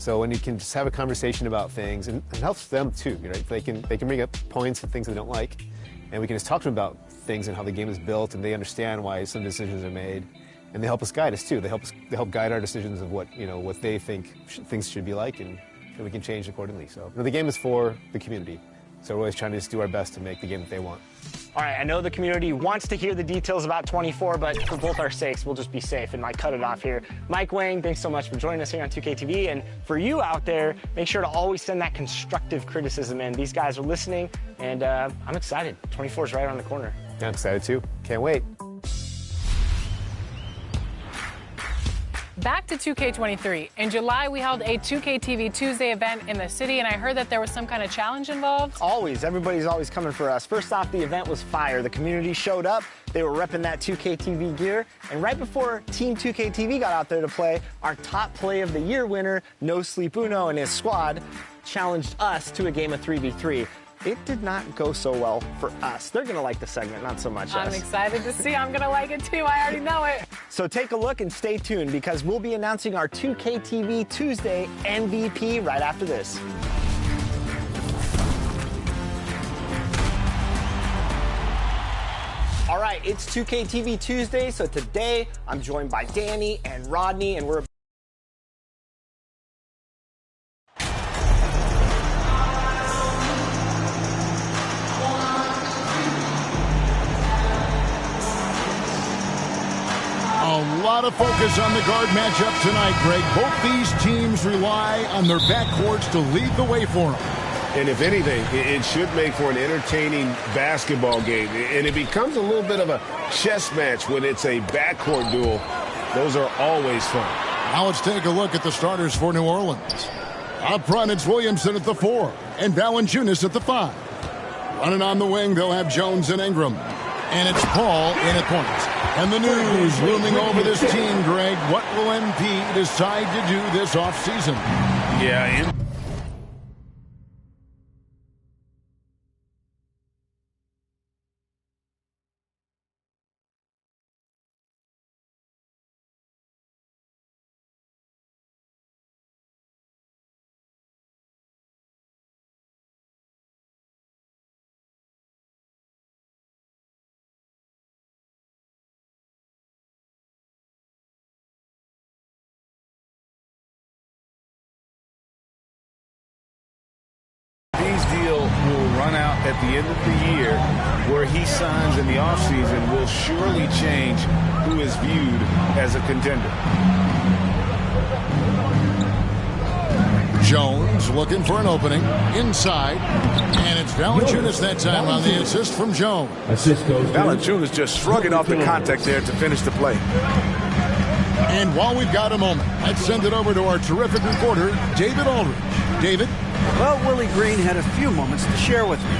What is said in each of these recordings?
So when you can just have a conversation about things, and it helps them too, right? They can bring up points and things they don't like, and we can just talk to them about things and how the game is built, and they understand why some decisions are made, and they help us guide us too. They help guide our decisions of what they think things should be like, and we can change accordingly. So the game is for the community, so we're always trying to just do our best to make the game that they want. All right, I know the community wants to hear the details about 24, but for both our sakes, we'll just be safe and cut it off here. Mike Wang, thanks so much for joining us here on 2K TV. And for you out there, make sure to always send that constructive criticism in. These guys are listening, and I'm excited. 24 is right around the corner. Yeah, I'm excited too. Can't wait. Back to 2K23. In July, we held a 2K TV Tuesday event in the city, and I heard that there was some kind of challenge involved. Always. Everybody's always coming for us. First off, the event was fire. The community showed up. They were repping that 2K TV gear. And right before Team 2K TV got out there to play, our top play of the year winner, No Sleep Uno, and his squad challenged us to a game of 3v3. It did not go so well for us. They're going to like the segment, not so much us. I'm excited to see. I'm going to like it too. I already know it. So take a look and stay tuned, because we'll be announcing our 2K TV Tuesday MVP right after this. All right, it's 2K TV Tuesday, so today I'm joined by Danny and Rodney, and we're a lot of focus on the guard matchup tonight, Greg. Both these teams rely on their backcourts to lead the way for them. And if anything, it should make for an entertaining basketball game. And it becomes a little bit of a chess match when it's a backcourt duel. Those are always fun. Now let's take a look at the starters for New Orleans. Up front, it's Williamson at the 4 and Valanciunas at the 5. Running on the wing, they'll have Jones and Ingram. And it's Paul in at point. And the news looming over this team, Greg. What will MP decide to do this offseason? Yeah, deal will run out at the end of the year. Where he signs in the offseason will surely change who is viewed as a contender. Jones looking for an opening inside, and it's Valanciunas that time on the assist from Jones. Valanciunas just shrugging off the contact there to finish the play. And while we've got a moment, let's send it over to our terrific reporter, David Aldridge. David? Well, Willie Green had a few moments to share with me.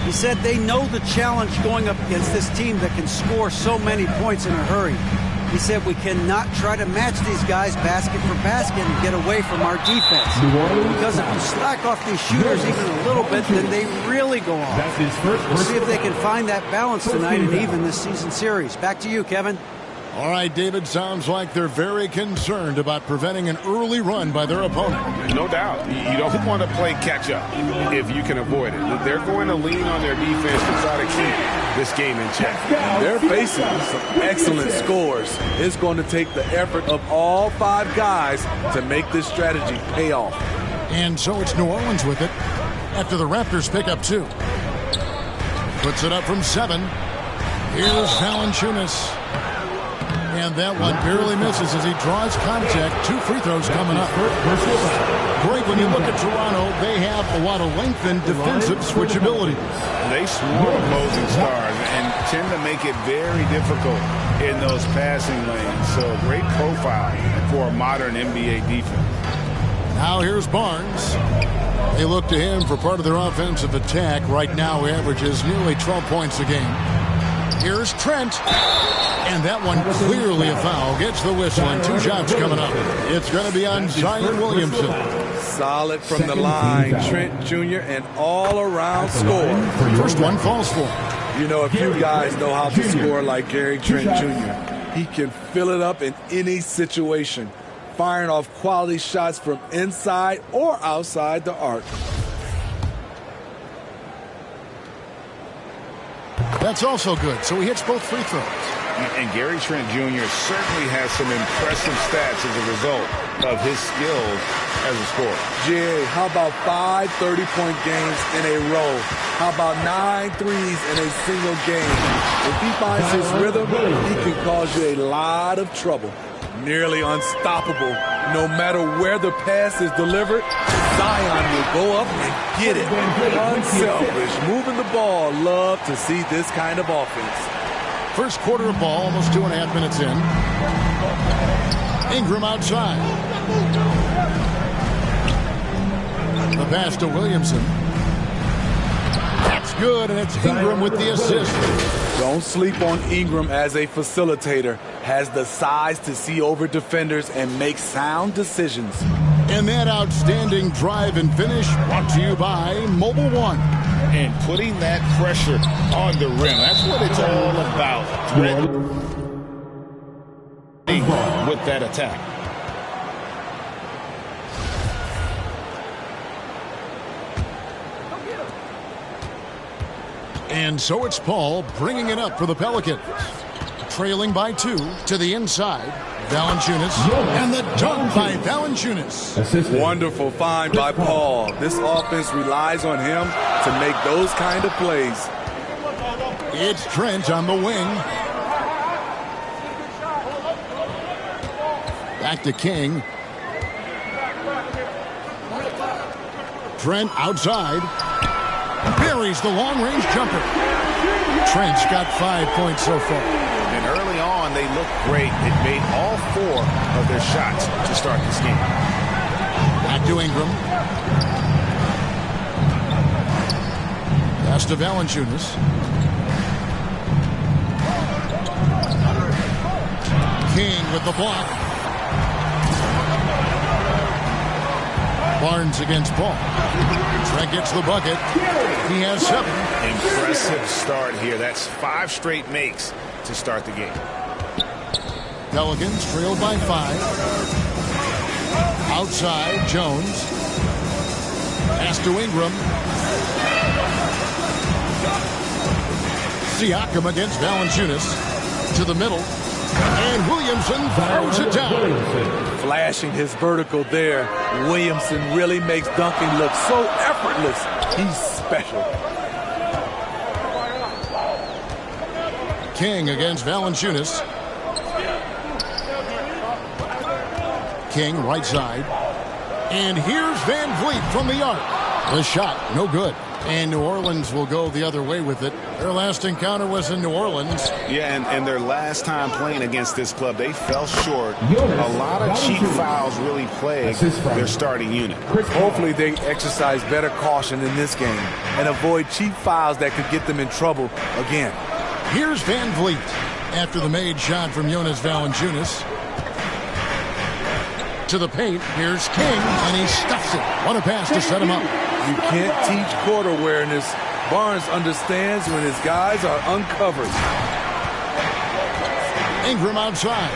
He said they know the challenge going up against this team that can score so many points in a hurry. He said we cannot try to match these guys basket for basket and get away from our defense. Because if you slack off these shooters even a little bit, then they really go off. We'll see if they can find that balance tonight and even this season series. Back to you, Kevin. All right, David, sounds like they're very concerned about preventing an early run by their opponent. No doubt. You don't want to play catch-up if you can avoid it. They're going to lean on their defense to try to keep this game in check. They're facing some excellent scores. It's going to take the effort of all 5 guys to make this strategy pay off. And so it's New Orleans with it after the Raptors pick up 2. Puts it up from 7. Here's Valanciunas. And that one barely misses as he draws contact. 2 free throws coming up. Great, when you look at Toronto, they have a lot of length and defensive switchability. They swarm opposing stars and tend to make it very difficult in those passing lanes. So great profile for a modern NBA defense. Now here's Barnes. They look to him for part of their offensive attack. Right now he averages nearly 12 points a game. Here's Trent. And that one clearly a foul. Gets the whistle, and 2 shots coming up. It's going to be on Zion Williamson. Solid from the line, Trent Jr., and all-around score. First one falls for. You know, if you guys know how to score like Gary Trent Jr., he can fill it up in any situation. firing off quality shots from inside or outside the arc. That's also good, so he hits both free throws. And Gary Trent Jr. certainly has some impressive stats as a result of his skills as a scorer. Jerry, how about 5 30-point games in a row? How about 9 threes in a single game? If he finds his rhythm, he can cause you a lot of trouble. Nearly unstoppable. No matter where the pass is delivered, Zion will go up and get it. Unselfish, moving the ball. Love to see this kind of offense. First quarter of ball, almost 2.5 minutes in. Ingram outside. The pass to Williamson. That's good, and it's Ingram with the assist. Don't sleep on Ingram as a facilitator. Has the size to see over defenders and make sound decisions. And that outstanding drive and finish brought to you by Mobile One. And putting that pressure on the rim. That's what it's all about. With that attack. And so it's Paul bringing it up for the Pelicans. Trailing by 2 to the inside. Valanciunas, and the dunk by Valanciunas. Wonderful find by Paul. This offense relies on him to make those kind of plays. It's Trent on the wing. Back to King. Trent outside. Buries the long-range jumper. Trent's got 5 points so far. And early on, they looked great. They made all 4 of their shots to start this game. Back to Ingram. Pass to Valanciunas. King with the block. Barnes against Paul. Trent gets the bucket. He has 7. Impressive start here. That's 5 straight makes to start the game. Pelicans trailed by 5. Outside, Jones. Pass to Ingram. Siakam against Valanciunas. To the middle. And Williamson throws it down. Flashing his vertical there. Williamson really makes dunking look so effortless. He's special. King against Valanciunas. King right side. And here's Van Vliet from the arc. The shot, no good. And New Orleans will go the other way with it. Their last encounter was in New Orleans. Yeah, and their last time playing against this club, they fell short. A lot of cheap fouls really plagued their starting unit. Hopefully they exercise better caution in this game and avoid cheap fouls that could get them in trouble again. Here's Van Vliet after the made shot from Jonas Valanciunas. To the paint, here's King, and he stuffs it. What a pass to set him up. You can't teach court awareness. Barnes understands when his guys are uncovered. Ingram outside.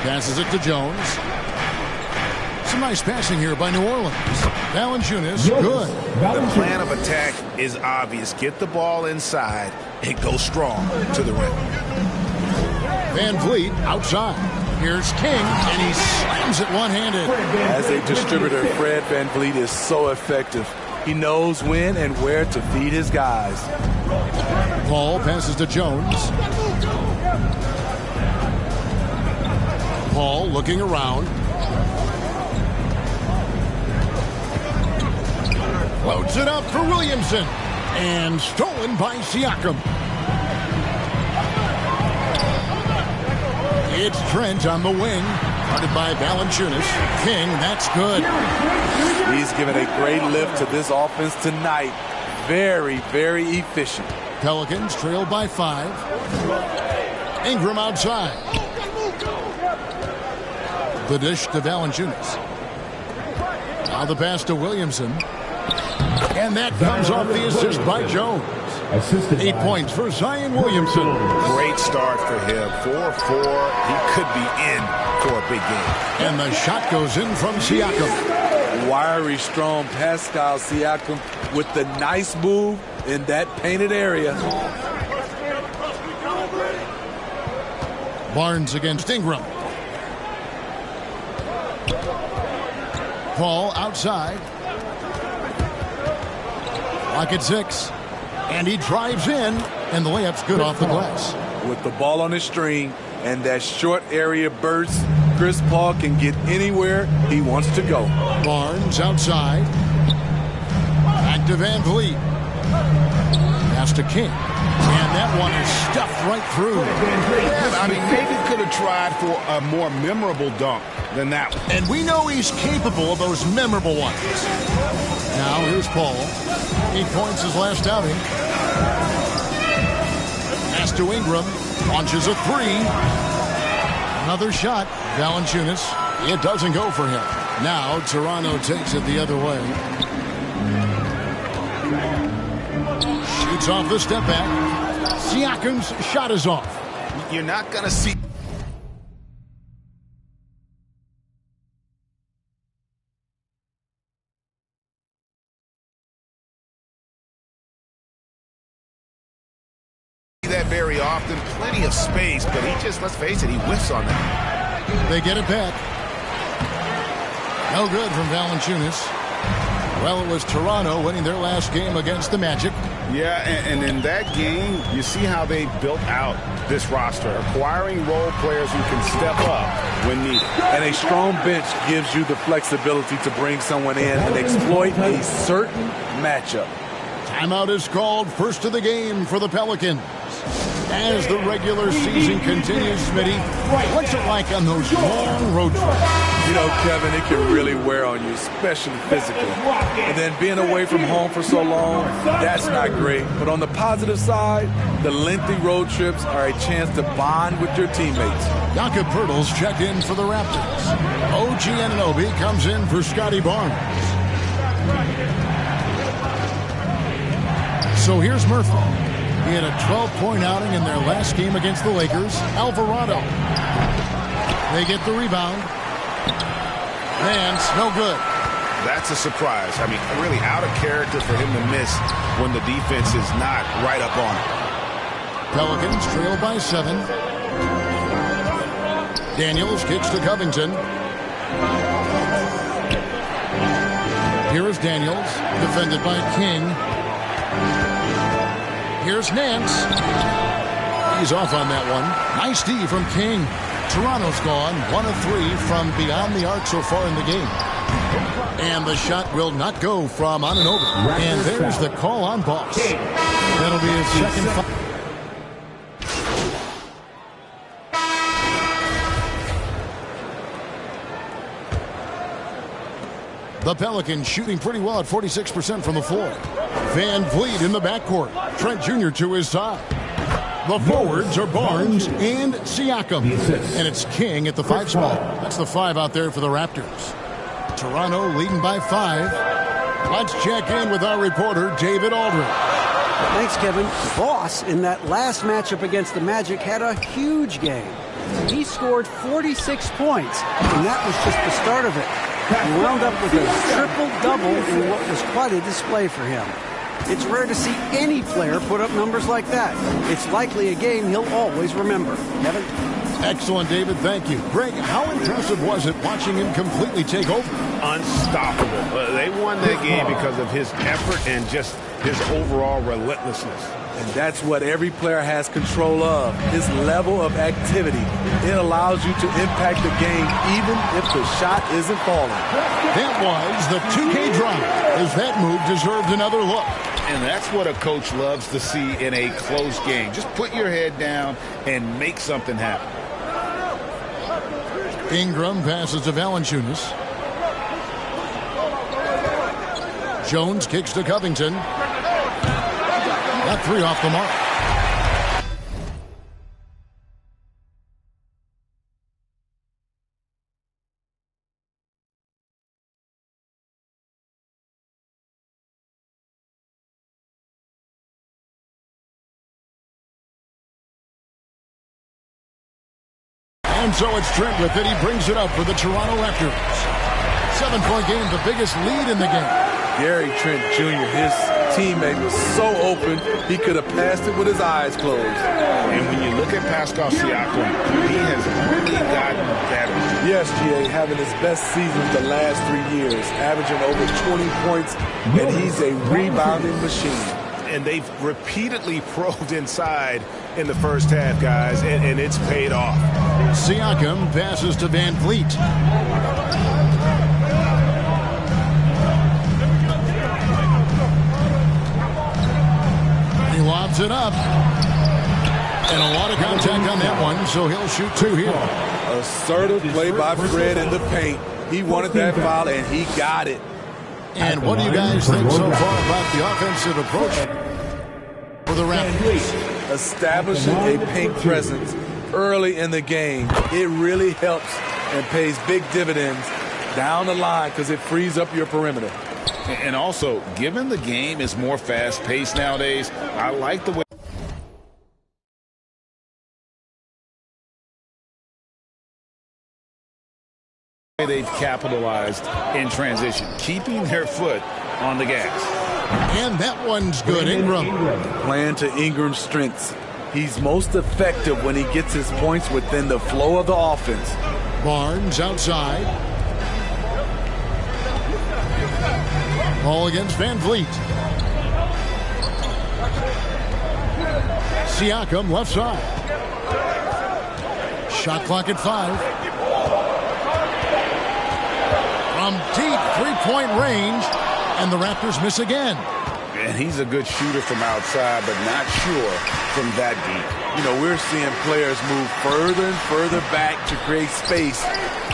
Passes it to Jones. Some nice passing here by New Orleans. Valanciunas, good. The plan of attack is obvious. Get the ball inside and go strong to the rim. Van Vliet outside. Here's King, and he slams it one-handed. As a distributor, Fred Van Vliet is so effective. He knows when and where to feed his guys. Paul passes to Jones. Paul looking around. Floats it up for Williamson. And stolen by Siakam. It's Trent on the wing. Guarded by Valanciunas. King, that's good. He's given a great lift to this offense tonight. Very, very efficient. Pelicans trailed by 5. Ingram outside. The dish to Valanciunas. Now the pass to Williamson. And that comes off the assist by Jones. Assisted 8 by points for Zion Williamson. Great start for him. 4-4. He could be in for a big game. And the shot goes in from Siakam. Wiry, strong Pascal Siakam with the nice move in that painted area. Barnes against Ingram. Paul outside. Clock at 6. And he drives in, and the layup's good off the glass. With the ball on his string and that short area burst, Chris Paul can get anywhere he wants to go. Barnes outside. Back to Van Vliet. Pass to King. And that one is stuffed right through. Yeah, I mean, maybe could have tried for a more memorable dunk than that one. And we know he's capable of those memorable ones. Now here's Paul. 8 points his last outing. Pass to Ingram. Launches a 3. Another shot. Valanciunas. It doesn't go for him. Now Toronto takes it the other way. Shoots off the step back. Siakam's shot is off. You're not going to see that very often. Plenty of space, but he just, let's face it, he whiffs on that. They get it back. No good from Valanciunas. Well, it was Toronto winning their last game against the Magic. Yeah, and in that game, you see how they built out this roster, acquiring role players who can step up when needed. And a strong bench gives you the flexibility to bring someone in and exploit a certain matchup. Timeout is called, first of the game for the Pelicans. As the regular season continues, Smitty, what's it like on those long road trips? You know, Kevin, it can really wear on you, especially physically. And then being away from home for so long, that's not great. But on the positive side, the lengthy road trips are a chance to bond with your teammates. Jakob Poeltl's checked in for the Raptors. OG Anunoby comes in for Scotty Barnes. So here's Murphy. He had a 12-point outing in their last game against the Lakers. Alvarado. They get the rebound. Nance, no good. That's a surprise. I mean, really out of character for him to miss when the defense is not right up on him. Pelicans trail by 7. Daniels kicks to Covington. Here is Daniels, defended by King. Here's Nance. He's off on that one. Nice D from King. Toronto's gone 1 of 3 from beyond the arc so far in the game. And the shot will not go from Anunoby. And there's the call on Boss. That'll be his second foul. The Pelicans shooting pretty well at 46% from the floor. Van Vliet in the backcourt. Trent Jr. to his side. The forwards are Barnes and Siakam. And it's King at the 5 spot. That's the 5 out there for the Raptors. Toronto leading by 5. Let's check in with our reporter, David Aldridge. Thanks, Kevin. Boss, in that last matchup against the Magic, had a huge game. He scored 46 points, and that was just the start of it. He wound up with a triple-double in what was quite a display for him. It's rare to see any player put up numbers like that. It's likely a game he'll always remember. Kevin? Excellent, David. Thank you. Greg, how impressive was it watching him completely take over? Unstoppable. They won that game because of his effort and just his overall relentlessness. And that's what every player has control of, his level of activity. It allows you to impact the game even if the shot isn't falling. That was the 2K drive, as that move deserved another look. And that's what a coach loves to see in a close game. Just put your head down and make something happen. Ingram passes to Valanciunas. Jones kicks to Covington. That 3 off the mark. And so it's Trent with it. He brings it up for the Toronto Raptors. 7-point game, the biggest lead in the game. Gary Trent Jr., his teammate, was so open, he could have passed it with his eyes closed. And when you look at Pascal Siakam, he has only gotten better. Yes, GA, having his best seasons the last 3 years, averaging over 20 points, and he's a rebounding machine. And they've repeatedly probed inside in the first half, guys, and it's paid off. Siakam passes to Van Vliet. He lobs it up. And a lot of contact on that one, so he'll shoot 2 here. Assertive play by Fred in the paint. He wanted that foul, and he got it. And what do you guys think so far about the offensive approach for the Raptors? Establishing a paint presence early in the game, it really helps and pays big dividends down the line because it frees up your perimeter. And also, given the game is more fast-paced nowadays, I like the way they've capitalized in transition, keeping their foot on the gas. And that one's good. Ingram. Playing to Ingram's strengths. He's most effective when he gets his points within the flow of the offense. Barnes outside. Ball against Van Vliet. Siakam left side. Shot clock at 5. From deep three-point range, and the Raptors miss again. And he's a good shooter from outside, but not sure from that deep. You know, we're seeing players move further and further back to create space,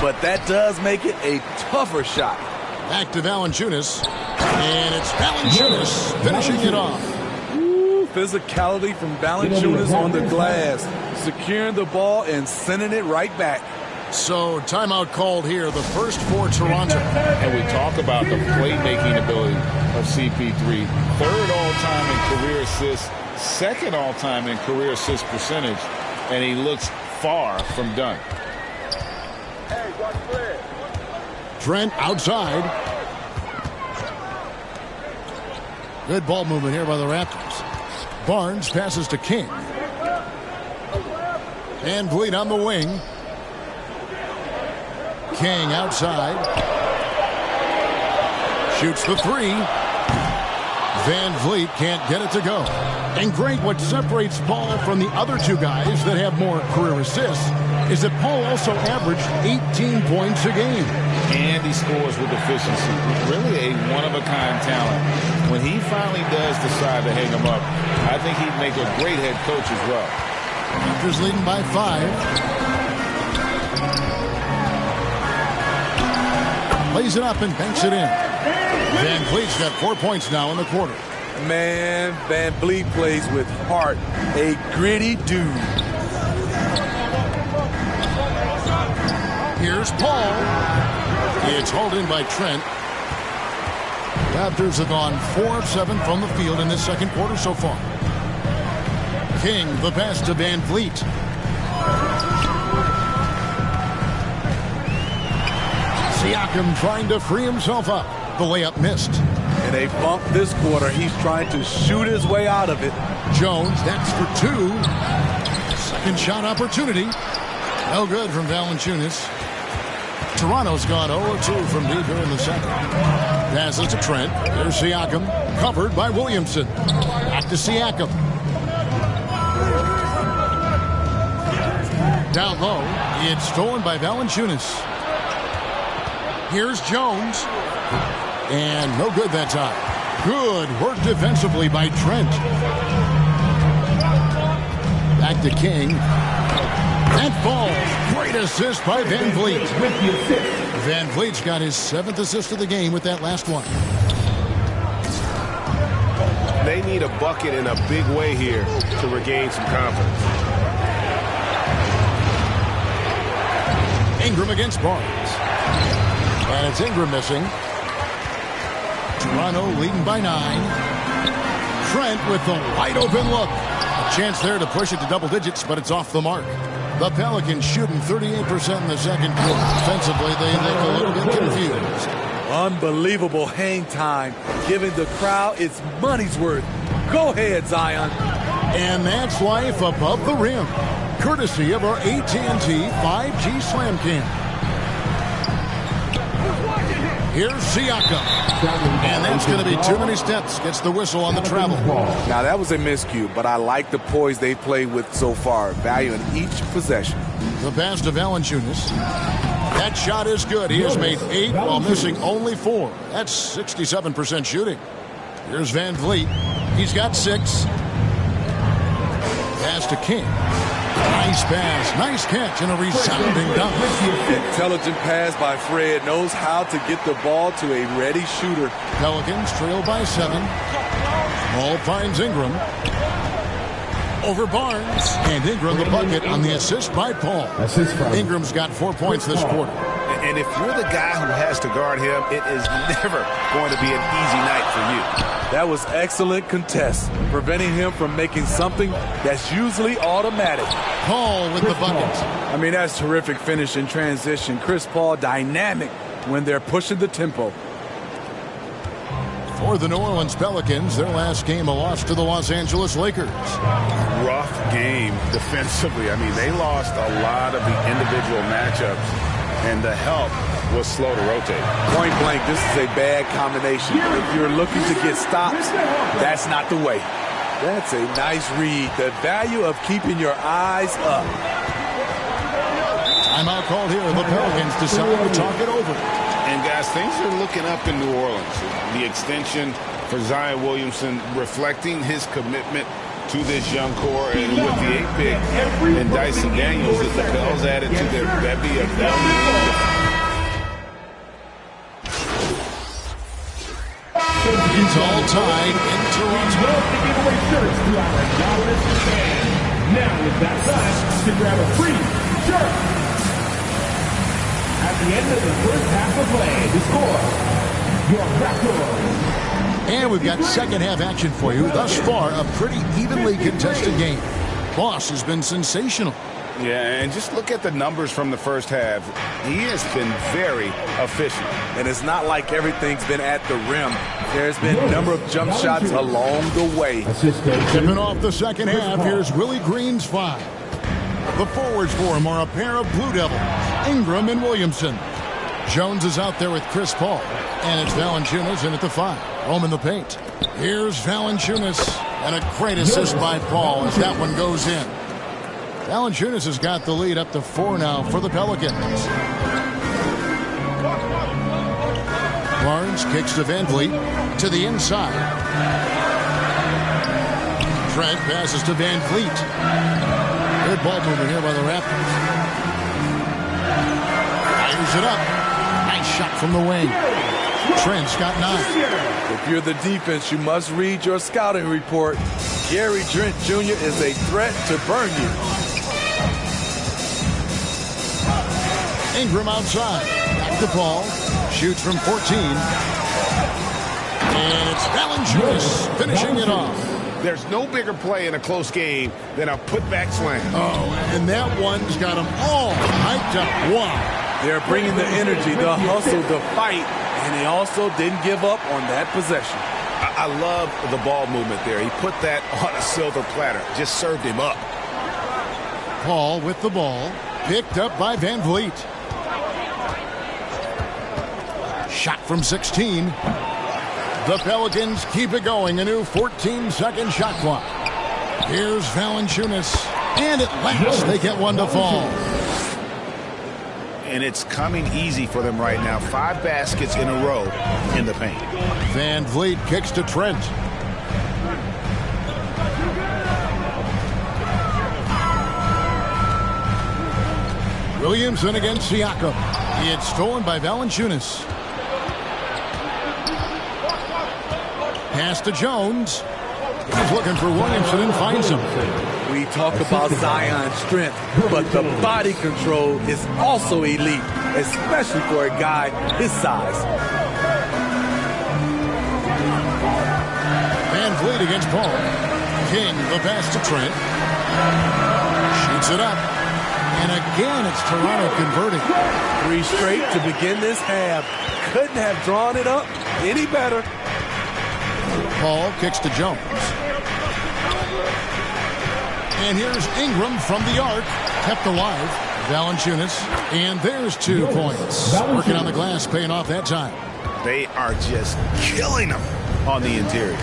but that does make it a tougher shot. Back to Valanciunas, and it's Valanciunas finishing it off. Ooh, physicality from Valanciunas on the glass, securing the ball and sending it right back. So timeout called here, the first for Toronto. And we talk about the playmaking ability of CP3. 3rd all-time in career assists, 2nd all-time in career assist percentage, and he looks far from done. Trent outside. Good ball movement here by the Raptors. Barnes passes to King. Van Vliet on the wing. King outside. Shoots the 3. Van Vliet can't get it to go. And great, what separates Paul from the other 2 guys that have more career assists is that Paul also averaged 18 points a game. And he scores with efficiency. Really a one-of-a-kind talent. When he finally does decide to hang him up, I think he'd make a great head coach as well. Raptors leading by 5. Lays it up and banks it in. Van Vliet's got 4 points now in the quarter. Man, Van Vliet plays with heart. A gritty dude. Here's Paul. It's hauled in by Trent. Raptors have gone 4 of 7 from the field in this second quarter so far. King, the pass to Van Vliet. Siakam trying to free himself up. The layup missed. And they bump this quarter. He's trying to shoot his way out of it. Jones, that's for 2. Second shot opportunity. No good from Valanciunas. Toronto's gone 0-2 from deep here in the second. Passes to Trent. There's Siakam. Covered by Williamson. Back to Siakam. Down low. It's stolen by Valanciunas. Here's Jones. And no good that time. Good work defensively by Trent. Back to King. That falls. Great assist by Van Vliet. Van Vliet's got his 7th assist of the game with that last one. They need a bucket in a big way here to regain some confidence. Ingram against Barnes. And it's Ingram missing. Toronto leading by 9. Trent with the wide open look. A chance there to push it to double digits, but it's off the mark. The Pelicans shooting 38% in the second quarter. Defensively, they look a little bit confused. Unbelievable hang time, giving the crowd its money's worth. Go ahead, Zion. And that's life above the rim, courtesy of our AT&T 5G Slam Cam. Here's Siakam. And that's going to be too many steps. Gets the whistle on the travel. Now, that was a miscue, but I like the poise they played with so far, valuing each possession. The pass to Valanciunas. That shot is good. He has made 8 while missing only 4. That's 67% shooting. Here's Van Vliet. He's got 6. Pass to King. Nice pass. Nice catch and a resounding dunk. Intelligent pass by Fred. Knows how to get the ball to a ready shooter. Pelicans trail by 7. Ball finds Ingram. Over Barnes. And Ingram the bucket on the assist by Paul. Ingram's got 4 points this quarter. And if you're the guy who has to guard him, it is never going to be an easy night for you. That was excellent contest, preventing him from making something that's usually automatic. Paul with the bucket. I mean, that's terrific finish in transition. Chris Paul dynamic when they're pushing the tempo. For the New Orleans Pelicans, their last game a loss to the Los Angeles Lakers. Rough game defensively. I mean, they lost a lot of the individual matchups, and the help was slow to rotate. Point blank, this is a bad combination. If you're looking to get stops, that's not the way. That's a nice read. The value of keeping your eyes up. Timeout called here. The Pelicans decide to talk it over. And guys, things are looking up in New Orleans. The extension for Zion Williamson reflecting his commitment to this young core, and with the 8-pick and Dyson Daniels, the Pels added to their bevy of young. It's all tied in Toronto. Now is that time to grab a free shirt. At the end of the first half of play, the score, your Raptors. And we've got second half action for you. Thus far, a pretty evenly contested game. Boss has been sensational. Yeah, and just look at the numbers from the first half. He has been very efficient. And it's not like everything's been at the rim. There's been a number of jump shots along the way. Tipping off the second half, here's Willie Green's 5. The forwards for him are a pair of Blue Devils, Ingram and Williamson. Jones is out there with Chris Paul. And it's Valanciunas in at the 5. Home in the paint. Here's Valanciunas. And a great assist by Paul as that one goes in. Valanciunas has got the lead up to 4 now for the Pelicans. Barnes kicks to Van Vliet to the inside. Trent passes to Van Vliet. Good ball movement here by the Raptors. Fires it up. Nice shot from the wing. Trent's got 9. If you're the defense, you must read your scouting report. Gary Trent Jr. is a threat to burn you. Ingram outside. Back to Paul. Shoots from 14. And it's Valanciunas finishing it off. There's no bigger play in a close game than a putback slam. Oh, and that one's got them all hyped up. Wow. They're bringing the energy, the hustle, the fight, and they also didn't give up on that possession. I love the ball movement there. He put that on a silver platter. Just served him up. Paul with the ball. Picked up by Van Vliet. Shot from 16. The Pelicans keep it going. A new 14-second shot clock. Here's Valanciunas. And at last, they get one to fall. And it's coming easy for them right now. 5 baskets in a row in the paint. Van Vliet kicks to Trent. Williamson against Siakam. It's stolen by Valanciunas. Pass to Jones. He's looking for Williamson and finds him. We talk about Zion's strength, but the body control is also elite, especially for a guy his size. Van Vliet against Paul. King, the pass to Trent. Shoots it up. And again, it's Toronto converting. 3 straight to begin this half. Couldn't have drawn it up any better. Paul kicks to Jones. And here's Ingram from the arc. Kept alive. Valanciunas. And there's 2 points. Working on the glass, paying off that time. They are just killing them on the interior.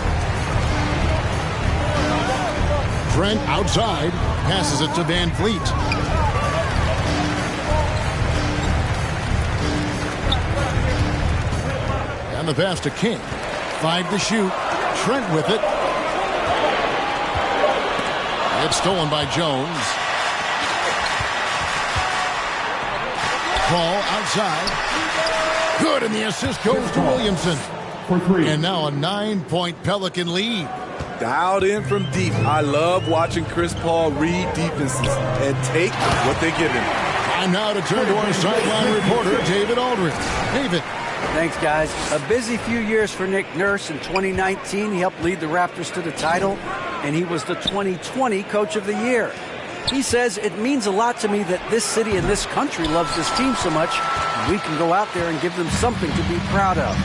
Trent outside. Passes it to Van Vliet. And the pass to King. 5 to shoot. Trent with it. It's stolen by Jones. Paul outside. Good, and the assist goes to Williamson. For 3. And now a 9-point Pelican lead. Dialed in from deep. I love watching Chris Paul read defenses and take what they give him. Time now to turn to our sideline reporter, David Aldridge. David. Thanks, guys. A busy few years for Nick Nurse. In 2019, he helped lead the Raptors to the title, and he was the 2020 Coach of the Year. He says, it means a lot to me that this city and this country loves this team so much, and we can go out there and give them something to be proud of.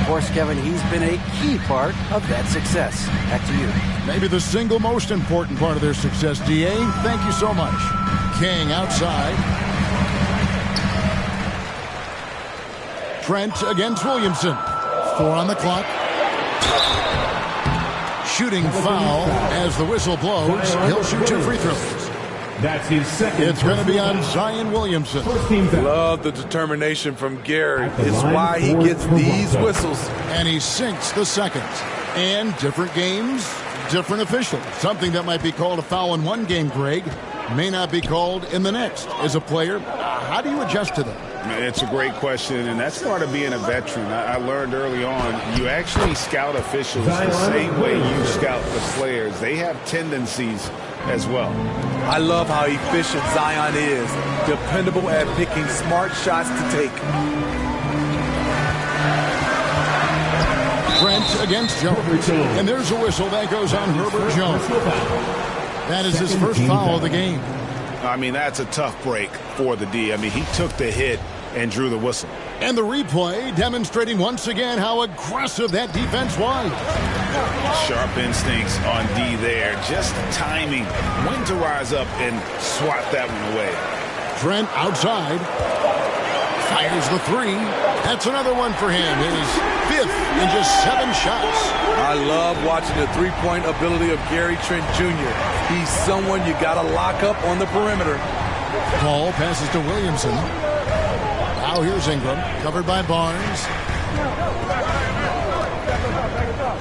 Of course, Kevin, he's been a key part of that success. Back to you. Maybe the single most important part of their success, D.A. Thank you so much. King outside. Trent against Williamson. 4 on the clock. Shooting foul as the whistle blows. He'll shoot 2 free throws. That's his second. It's going to be on Zion Williamson. Love the determination from Gary. It's why he gets these whistles. And he sinks the second. And different games, different officials. Something that might be called a foul in one game, Greg, may not be called in the next. As a player, how do you adjust to that? It's a great question, and that's part of being a veteran. I learned early on, you actually scout officials the same way you scout the players. They have tendencies as well. I love how efficient Zion is, dependable at picking smart shots to take. Trent against Jones. And there's a whistle that goes on Herbert Jones. That is his first foul of the game. I mean, that's a tough break for the D. I mean, he took the hit and drew the whistle. And the replay demonstrating once again how aggressive that defense was. Sharp instincts on D there. Just timing when to rise up and swat that one away. Trent outside. Fires the 3. That's another one for him. His 5th in just 7 shots. I love watching the three-point ability of Gary Trent Jr. He's someone you got to lock up on the perimeter. Paul passes to Williamson. Now here's Ingram, covered by Barnes.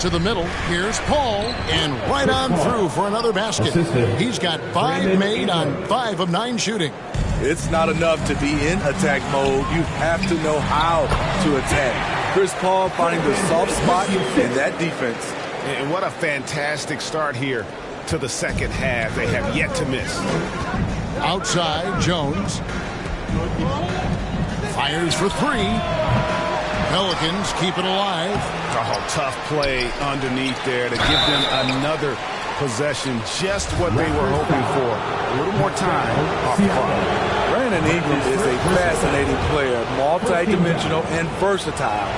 To the middle, here's Paul, and right on through for another basket. He's got 5 made on 5 of 9 shooting. It's not enough to be in attack mode. You have to know how to attack. Chris Paul finding the soft spot in that defense. And what a fantastic start here to the second half. They have yet to miss. Outside, Jones. Fires for 3. Pelicans keep it alive. Oh, tough play underneath there to give them another possession. Just what they were hoping for. A little more time off the clock. Brandon Ingram is a fascinating player, multi-dimensional and versatile.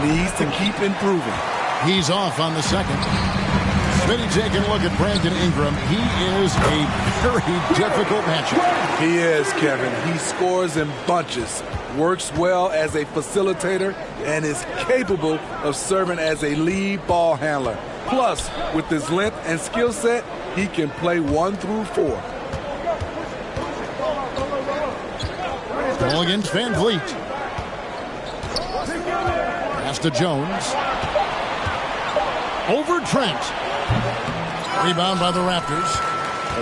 Needs to keep improving. He's off on the second. Smitty taking a look at Brandon Ingram. He is a very difficult matchup. He is, Kevin. He scores in bunches, works well as a facilitator, and is capable of serving as a lead ball handler. Plus, with his length and skill set, he can play 1 through 4. Ball against Van Vliet. Pass to Jones. Over Trent. Rebound by the Raptors.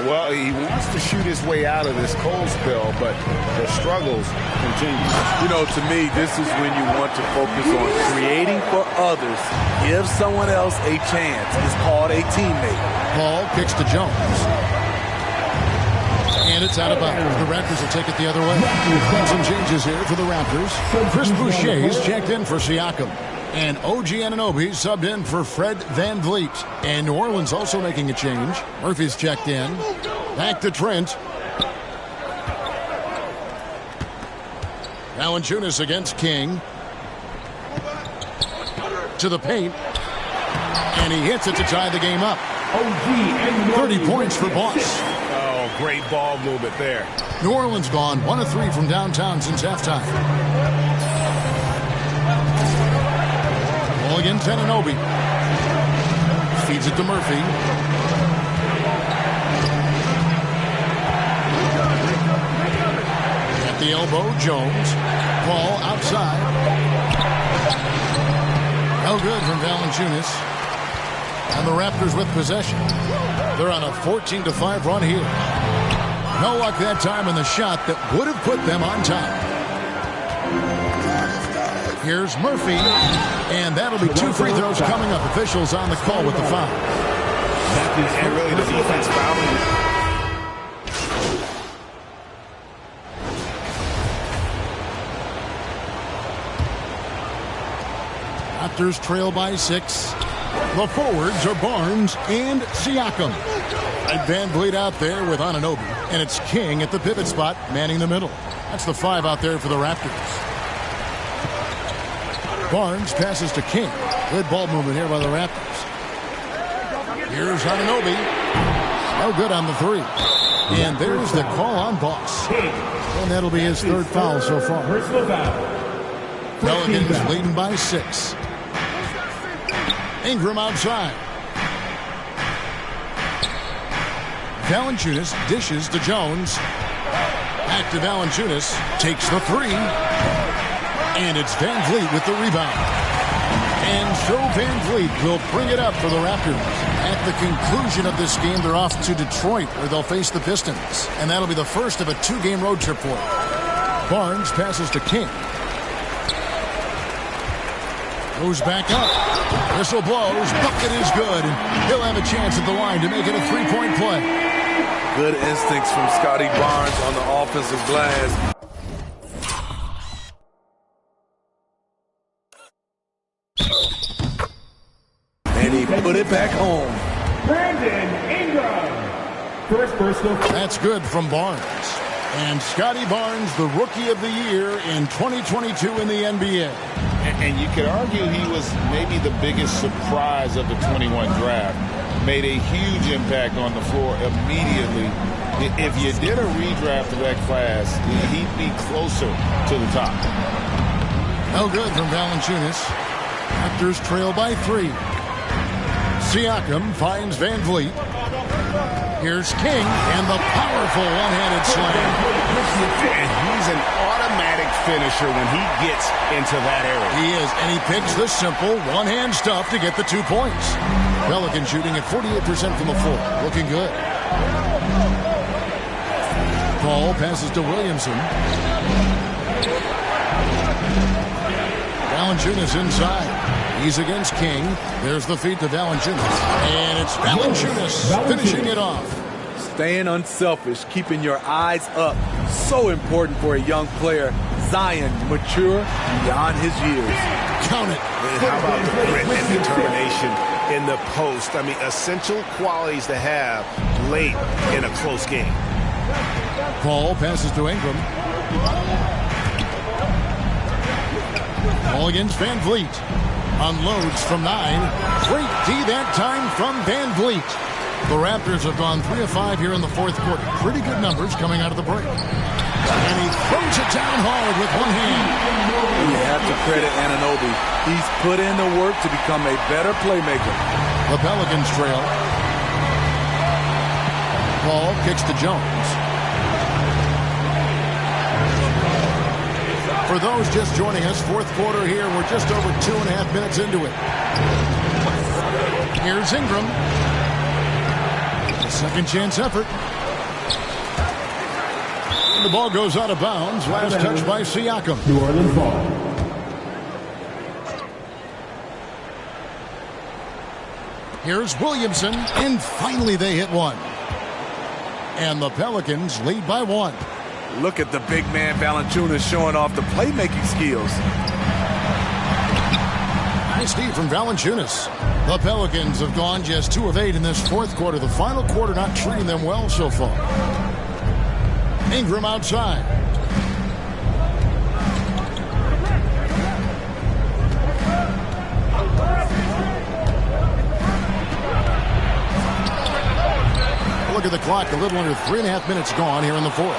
Well, he wants to shoot his way out of this cold spell, but the struggles continue. You know, to me, this is when you want to focus on creating for others. Give someone else a chance. It's called a teammate. Paul kicks to Jones. And it's out of bounds. The Raptors will take it the other way. Some changes here for the Raptors. Chris Boucher's checked in for Siakam. And OG Anunoby subbed in for Fred Van Vliet. And New Orleans also making a change. Murphy's checked in. Back to Trent. Valanciunas against King. To the paint. And he hits it to tie the game up. 30 points for Boss. Oh, great ball movement there. New Orleans gone 1 of 3 from downtown since halftime. Ball against Anunoby. Feeds it to Murphy. At the elbow, Jones. Ball outside. No good from Valanciunas. And the Raptors with possession. They're on a 14-5 run here. No luck that time in the shot that would have put them on top. Here's Murphy. And that'll be 2 free throws coming up. Officials on the call with the foul. And really the defense fouling. Raptors trail by 6. The forwards are Barnes and Siakam. And Van Vliet out there with Anunoby. And it's King at the pivot spot, manning the middle. That's the 5 out there for the Raptors. Barnes passes to King. Good ball movement here by the Raptors. Here's Anunoby. No good on the 3. And there's the call on Boss. And that'll be his 3rd foul so far. Pelicans leading by 6. Ingram outside. Valanciunas dishes to Jones. Back to Valanciunas. Takes the 3. And it's Van Vliet with the rebound. And so Van Vliet will bring it up for the Raptors. At the conclusion of this game, they're off to Detroit, where they'll face the Pistons. And that'll be the first of a 2-game road trip for them. Barnes passes to King. Goes back up. Whistle blows. Bucket is good. And he'll have a chance at the line to make it a 3-point play. Good instincts from Scotty Barnes on the offensive glass. And he put it back home. Brandon Ingram. First personal. That's good from Barnes. And Scotty Barnes, the Rookie of the Year in 2022 in the NBA. And you could argue he was maybe the biggest surprise of the 21 draft. Made a huge impact on the floor immediately. If you did a redraft of that class, he'd be closer to the top. No good from Valanciunas. Raptors trail by 3. Siakam finds Van Vliet. Here's King and the powerful one-handed slam. And he's an automatic finisher when he gets into that area. He is, and he picks the simple one-hand stuff to get the 2 points. Pelican shooting at 48% from the floor. Looking good. Ball passes to Williamson. Valanciunas inside. He's against King. There's the feed to Valanciunas. And it's Valanciunas finishing it off. Staying unselfish, keeping your eyes up. So important for a young player. Zion, mature beyond his years. Count it. And how about the grit and determination in the post? I mean, essential qualities to have late in a close game. Ball passes to Ingram. Ball against Van Vliet. Unloads from 9. Great D that time from Van Vliet. The Raptors have gone 3 of 5 here in the 4th quarter. Pretty good numbers coming out of the break. And he throws it down hard with one hand. You have to credit Anunoby. He's put in the work to become a better playmaker. The Pelicans trail. Ball kicks to Jones. For those just joining us, 4th quarter here. We're just over 2.5 minutes into it. Here's Ingram. A second chance effort. And the ball goes out of bounds. Last touch by Siakam. New Orleans ball. Here's Williamson. And finally they hit one. And the Pelicans lead by 1. Look at the big man Valanciunas showing off the playmaking skills. Nice D from Valanciunas. The Pelicans have gone just 2 of 8 in this 4th quarter. The final quarter not treating them well so far. Ingram outside. look at the clock. A little under 3.5 minutes gone here in the fourth.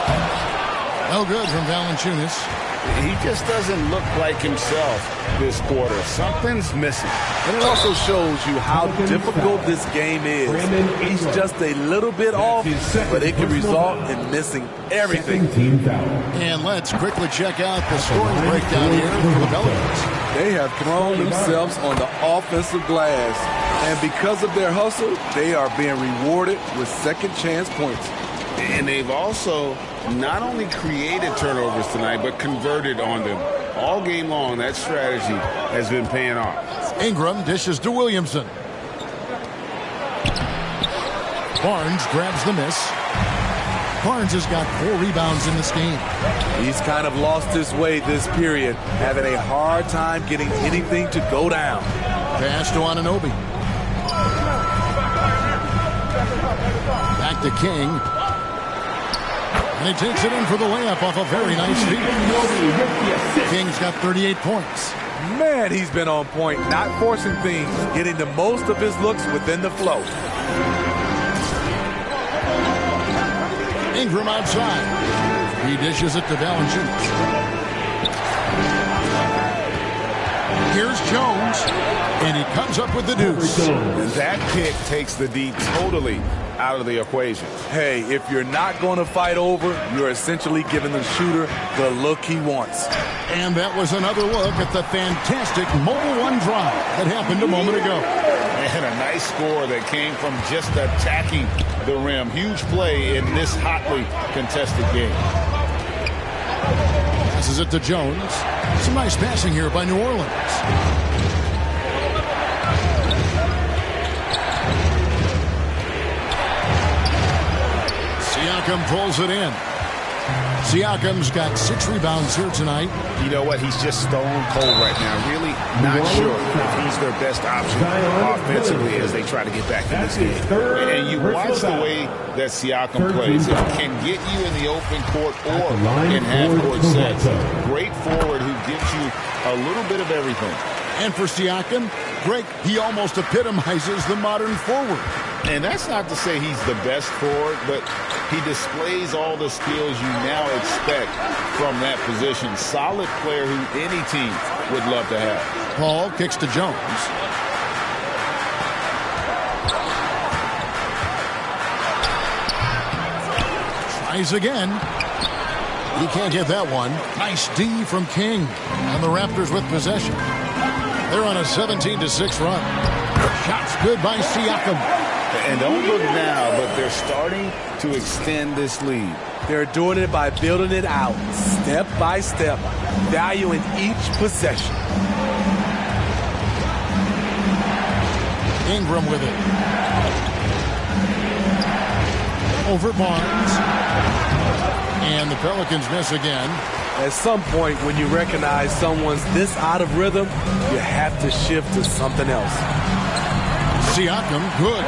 No good from Valanciunas. He just doesn't look like himself this quarter. Something's missing. And it also shows you how difficult this game is. He's just a little bit off, but it can result in missing everything. And let's quickly check out the scoring breakdown here for the Pelicans. They have thrown themselves on the offensive glass. And because of their hustle, they are being rewarded with second chance points. And they've also not only created turnovers tonight, but converted on them. All game long, that strategy has been paying off. Ingram dishes to Williamson. Barnes grabs the miss. Barnes has got 4 rebounds in this game. He's kind of lost his way this period, having a hard time getting anything to go down. Pass to Anunoby. Back to King. And he takes it in for the layup off a very nice feed. King's got 38 points. Man, he's been on point, not forcing things, getting the most of his looks within the flow. Ingram outside. He dishes it to Valanciunas. Here's Jones, and he comes up with the deuce. That pick takes the D totally out of the equation. Hey, if you're not going to fight over, you're essentially giving the shooter the look he wants. And that was another look at the fantastic Mobile One drive that happened a moment ago. And a nice score that came from just attacking the rim. Huge play in this hotly contested game. Passes it to Jones. Some nice passing here by New Orleans. Siakam pulls it in. Siakam's got 6 rebounds here tonight. You know what? He's just stone cold right now. Really not sure if he's their best option offensively as they try to get back in this game. And you watch the way that Siakam plays. It can get you in the open court or in half-court sets. Great forward who gives you a little bit of everything. And for Siakam, Greg, he almost epitomizes the modern forward. And that's not to say he's the best forward, but he displays all the skills you now expect from that position. Solid player who any team would love to have. Paul kicks to Jones. Tries again. He can't get that one. Nice D from King. And the Raptors with possession. They're on a 17-6 run. Shots good by Siakam. And don't look now, but they're starting to extend this lead. They're doing it by building it out, step by step, valuing each possession. Ingram with it. Over Barnes. And the Pelicans miss again. At some point, when you recognize someone's this out of rhythm, you have to shift to something else. Siakam, good.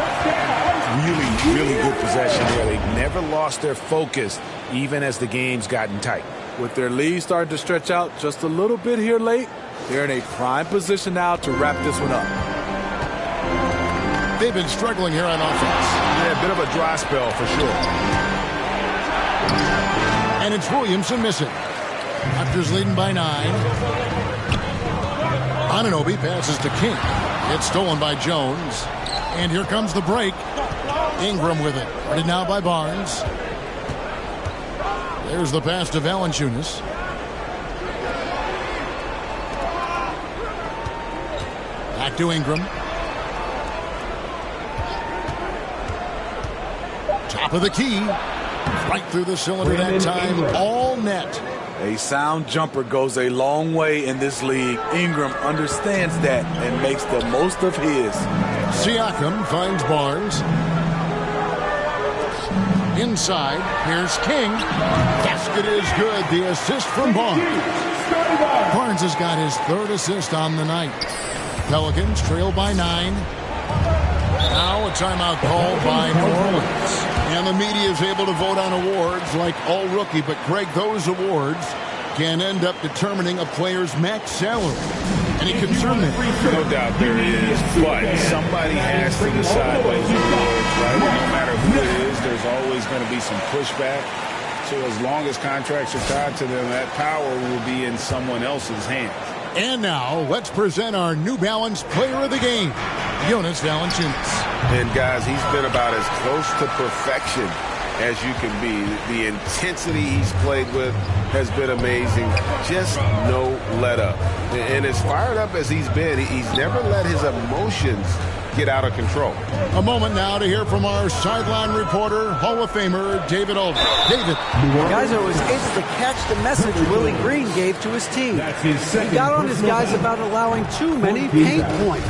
Really good possession here. They've never lost their focus, even as the game's gotten tight. With their lead starting to stretch out just a little bit here late, they're in a prime position now to wrap this one up. They've been struggling here on offense. Yeah, a bit of a dry spell for sure. And it's Williamson missing. Raptors leading by 9. Anunoby passes to King. It's stolen by Jones. And here comes the break. Ingram with it. Ready now by Barnes. There's the pass to Valanciunas. Back to Ingram. Top of the key. Right through the cylinder that time. All net. A sound jumper goes a long way in this league. Ingram understands that and makes the most of his. Siakam finds Barnes. Inside, here's King. Basket is good. The assist from Barnes. Barnes has got his 3rd assist on the night. Pelicans trail by 9. Now a timeout called by New Orleans. And the media is able to vote on awards like All Rookie, but Greg, those awards can end up determining a player's max salary. Any concern there? No doubt there is, but somebody has to decide those awards right? And no matter who it is, there's always going to be some pushback. So as long as contracts are tied to them, that power will be in someone else's hands. And now, let's present our New Balance Player of the Game, Jonas Valanciunas. And guys, he's been about as close to perfection as you can be. The intensity he's played with has been amazing. Just no let up. And as fired up as he's been, he's never let his emotions get out of control. A moment now to hear from our sideline reporter, Hall of Famer David Aldridge. David. Guys, I was able to catch the message Willie Green gave to his team. He got on his guys about allowing too many paint points.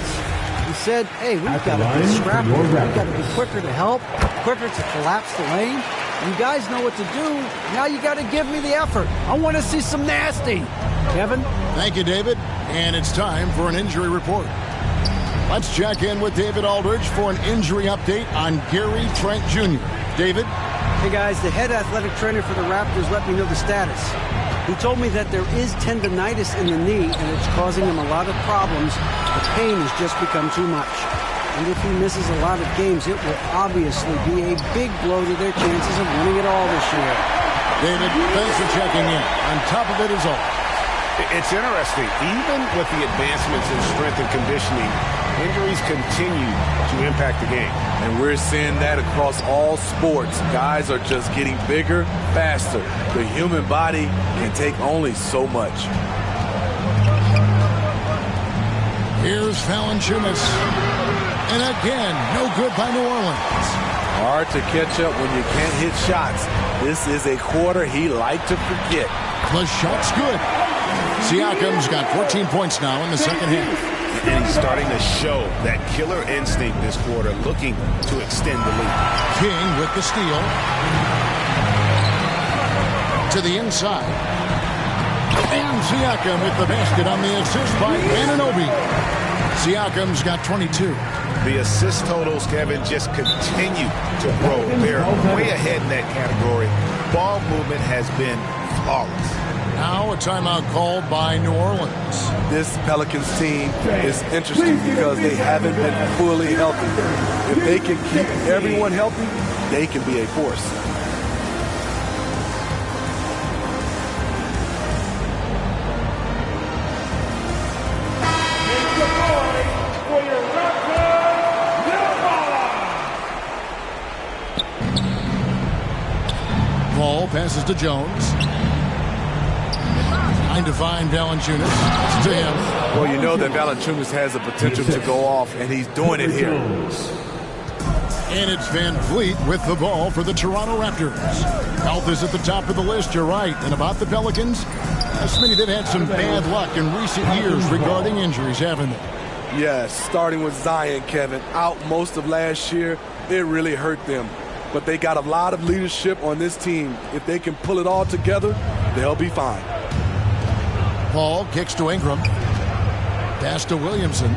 He said, hey, we've got to be scrappy. We've got to be quicker to help, quicker to collapse the lane. You guys know what to do. Now you got to give me the effort. I want to see some nasty. Kevin? Thank you, David. And it's time for an injury report. Let's check in with David Aldridge for an injury update on Gary Trent Jr. David? Hey, guys, the head athletic trainer for the Raptors let me know the status. He told me that there is tendonitis in the knee, and it's causing him a lot of problems. The pain has just become too much. And if he misses a lot of games, it will obviously be a big blow to their chances of winning it all this year. David, thanks for checking in. On top of it is all. It's interesting. Even with the advancements in strength and conditioning, injuries continue to impact the game. And we're seeing that across all sports. Guys are just getting bigger, faster. The human body can take only so much. Here's Valanciunas. And again, no good by New Orleans. Hard to catch up when you can't hit shots. This is a quarter he liked to forget. The shot's good. Siakam's got 14 points now in the second half. And he's starting to show that killer instinct this quarter, looking to extend the lead. King with the steal. To the inside. And Siakam with the basket on the assist by Anunoby. Siakam's got 22. The assist totals, Kevin, just continue to grow. They're way ahead in that category. Ball movement has been flawless. Now a timeout called by New Orleans. This Pelicans team is interesting because they haven't been fully healthy. If they can keep everyone healthy, they can be a force. Ball passes to Jones. Trying to find Valanciunas. To him. Well, you know that Valanciunas has the potential to go off, and he's doing it here. And it's Van Vliet with the ball for the Toronto Raptors. Health is at the top of the list, you're right. And about the Pelicans, Smitty, they've had some bad luck in recent years regarding injuries, haven't they? Yes, starting with Zion, Kevin, out most of last year, it really hurt them. But they got a lot of leadership on this team. If they can pull it all together, they'll be fine. Paul kicks to Ingram. Pass to Williamson.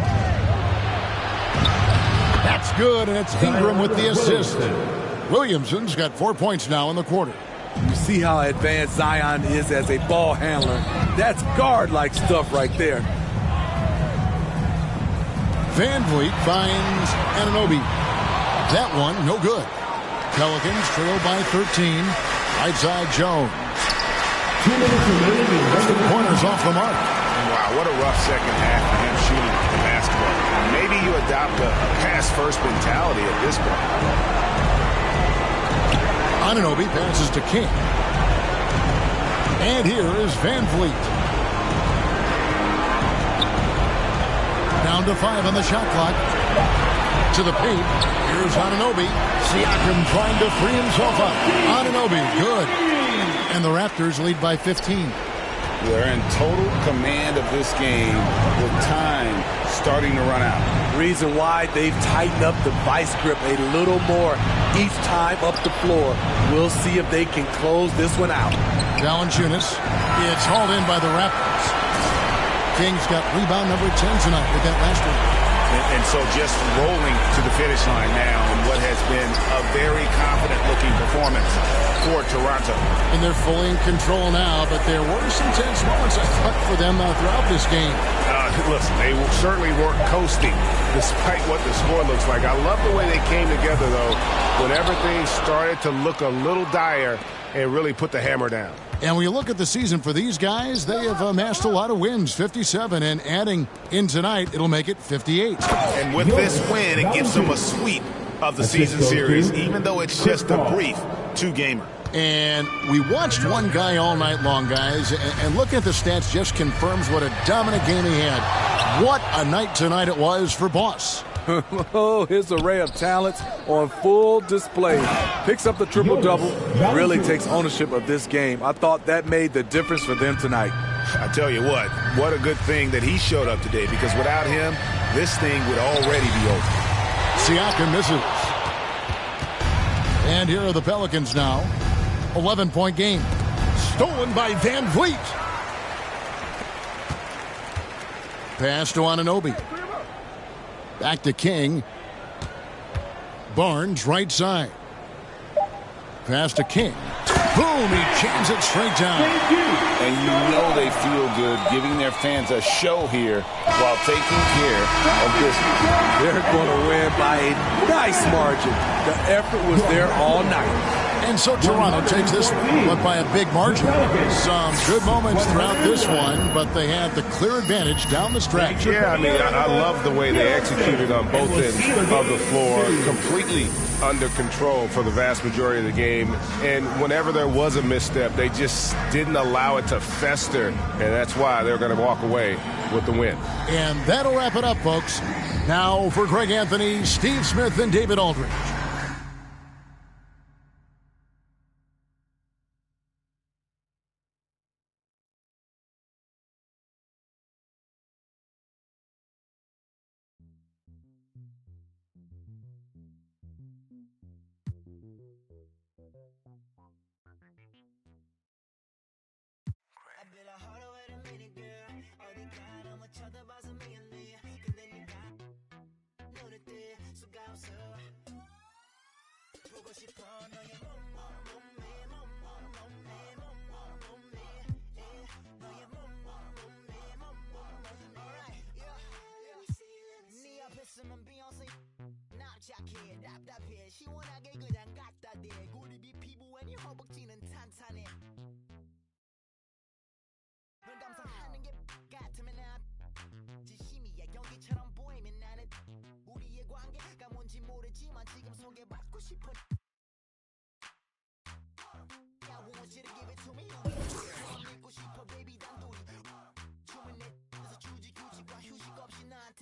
That's good, and it's Ingram with the assist. Williamson's got 4 points now in the quarter. You see how advanced Zion is as a ball handler. That's guard-like stuff right there. Van Vliet finds Anunoby. That one, no good. Pelicans trail by 13. Right side Jones. 2 minutes remaining. The corner's off the mark. Wow, what a rough second half for him shooting the basketball. Maybe you adopt a pass-first mentality at this point. Anunoby passes to King. And here is Van Vliet. Down to 5 on the shot clock. To the paint. Here's Anunoby. Siakam trying to free himself up. Anunoby, good. And the Raptors lead by 15. They're in total command of this game with time starting to run out. Reason why they've tightened up the vice grip a little more each time up the floor. We'll see if they can close this one out. Valanciunas. It's hauled in by the Raptors. Kings got rebound number 10 tonight with that last one. And so just rolling to the finish line now in what has been a very confident-looking performance for Toronto. And they're fully in control now, but there were some tense moments, I thought, for them throughout this game. Listen, they certainly weren't coasting despite what the score looks like. I love the way they came together, though, when everything started to look a little dire and really put the hammer down. And when you look at the season for these guys, they have amassed a lot of wins, 57, and adding in tonight, it'll make it 58. And with this win, it gives them a sweep of the season series, even though it's just a brief two-gamer. And we watched one guy all night long, guys, and looking at the stats just confirms what a dominant game he had. What a night tonight it was for Boss. Oh, his array of talents on full display. Picks up the triple-double, really takes ownership of this game. I thought that made the difference for them tonight. I tell you what a good thing that he showed up today, because without him, this thing would already be over. Siakam misses. And here are the Pelicans now. 11-point game. Stolen by Van Vliet. Pass to Anunoby. Back to King. Barnes, right side. Pass to King. Boom, he jams it straight down. And you know they feel good giving their fans a show here while taking care of business. They're going to win by a nice margin. The effort was there all night. And so Toronto takes this one, but by a big margin. Some good moments throughout this one, but they have the clear advantage down the stretch. Yeah, I mean, I love the way they executed on both ends of the floor, completely under control for the vast majority of the game. And whenever there was a misstep, they just didn't allow it to fester, and that's why they're going to walk away with the win. And that'll wrap it up, folks. Now for Greg Anthony, Steve Smith, and David Aldridge.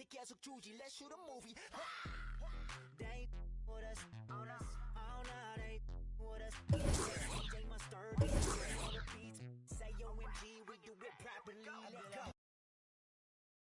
계속 주지 Let's shoot a movie